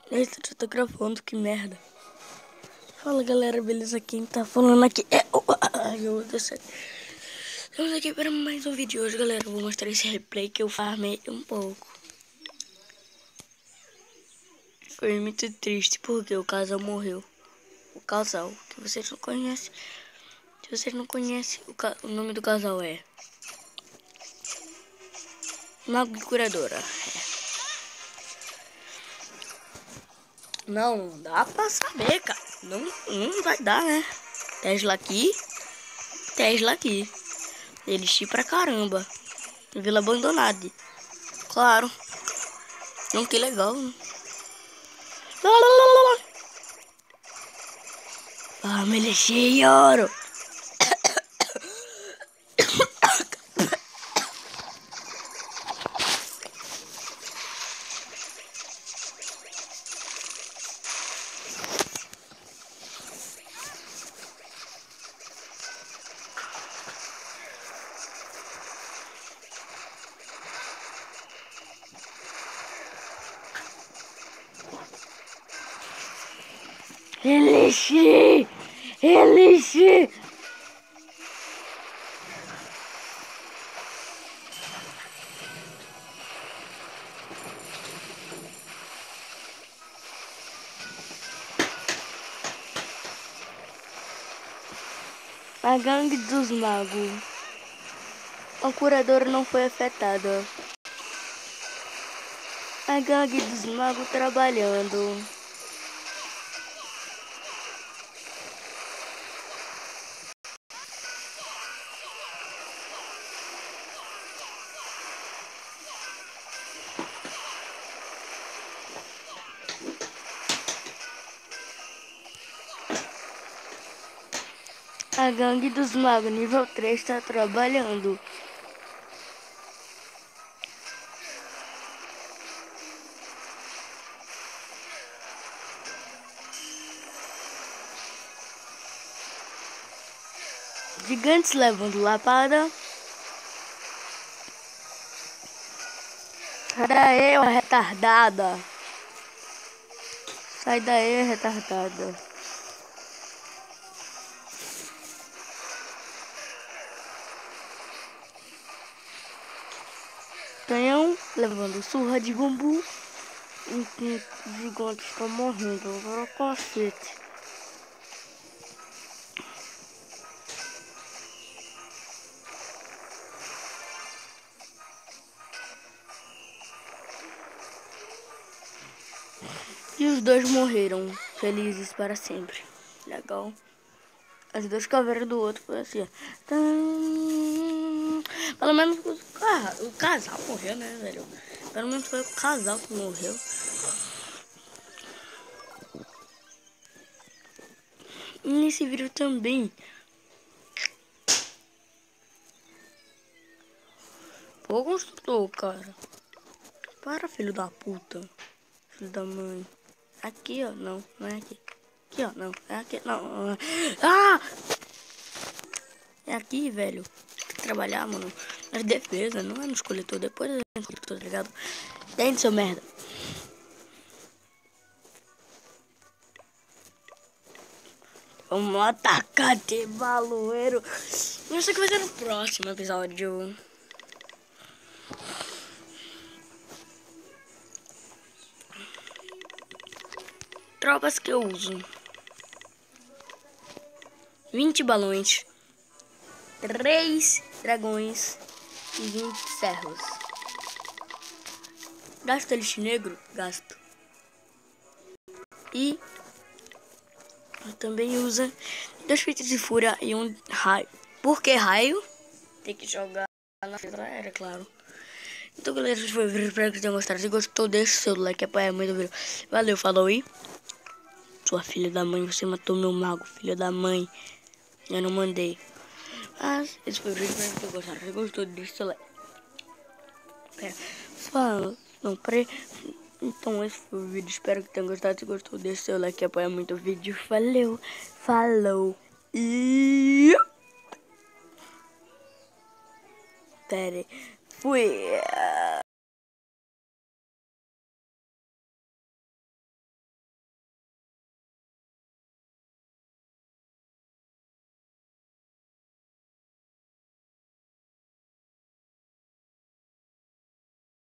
Eita, já tô gravando, que merda. Fala galera, beleza? Quem tá falando aqui é o... Ai, meu Deus do céu. Estamos aqui para mais um vídeo hoje, galera. Eu vou mostrar esse replay que eu farmei um pouco. Foi muito triste porque o casal morreu. O casal, que vocês não conhecem. Se vocês não conhecem, o nome do casal é Mago e Curadora. Não dá pra saber, cara. Não vai dar, né? Tesla aqui. Tesla aqui. Elixir pra caramba. Vila Abandonada. Claro. Não, que legal. Vamos, elixir ouro. Elixir! Elixir! A gangue dos magos. A curadora não foi afetada. A gangue dos magos trabalhando. A gangue dos magos nível 3 está trabalhando. Gigantes levando lapada. Sai daí, ô retardada. Sai daí, retardada. Canhão levando surra de bambu. E o gigante está morrendo. Agora cacete. E os dois morreram, felizes para sempre. Legal. As duas caveiras do outro foi assim, ó. Pelo menos o casal morreu, né, velho? Pelo menos foi o casal que morreu. E nesse vídeo também. Pô, construtor, cara. Para, filho da puta. Filho da mãe. Aqui, ó. Não, não é aqui. Aqui, ó. Não, é aqui. Não. Ah! É aqui, velho. Tem que trabalhar, mano. Nas defesas, não é nos coletores. Depois é nos coletores, tá ligado? Dentro, seu merda. Vamos atacar de baloeiro. Não sei o que vai ser no próximo episódio. Tropas que eu uso. 20 balões. 3 dragões. E 20 servos. Gasto elixir negro? Gasto. E eu também usa 2 feitos de fúria e 1 raio. Por que raio? Tem que jogar na era, claro. Então, galera, se foi o vídeo, espero que tenham gostado. Se gostou, deixa o seu like, apoia muito o vídeo. Valeu, falou e... Sua filha da mãe, você matou meu mago, filha da mãe. Eu não mandei. Mas esse foi o vídeo, espero que tenham gostado. Se gostou, deixa o seu like. Fala, não, peraí. Então esse foi o vídeo, espero que tenham gostado. Se gostou, deixa o seu like, apoia muito o vídeo. Valeu, falou e... Pera aí, fui.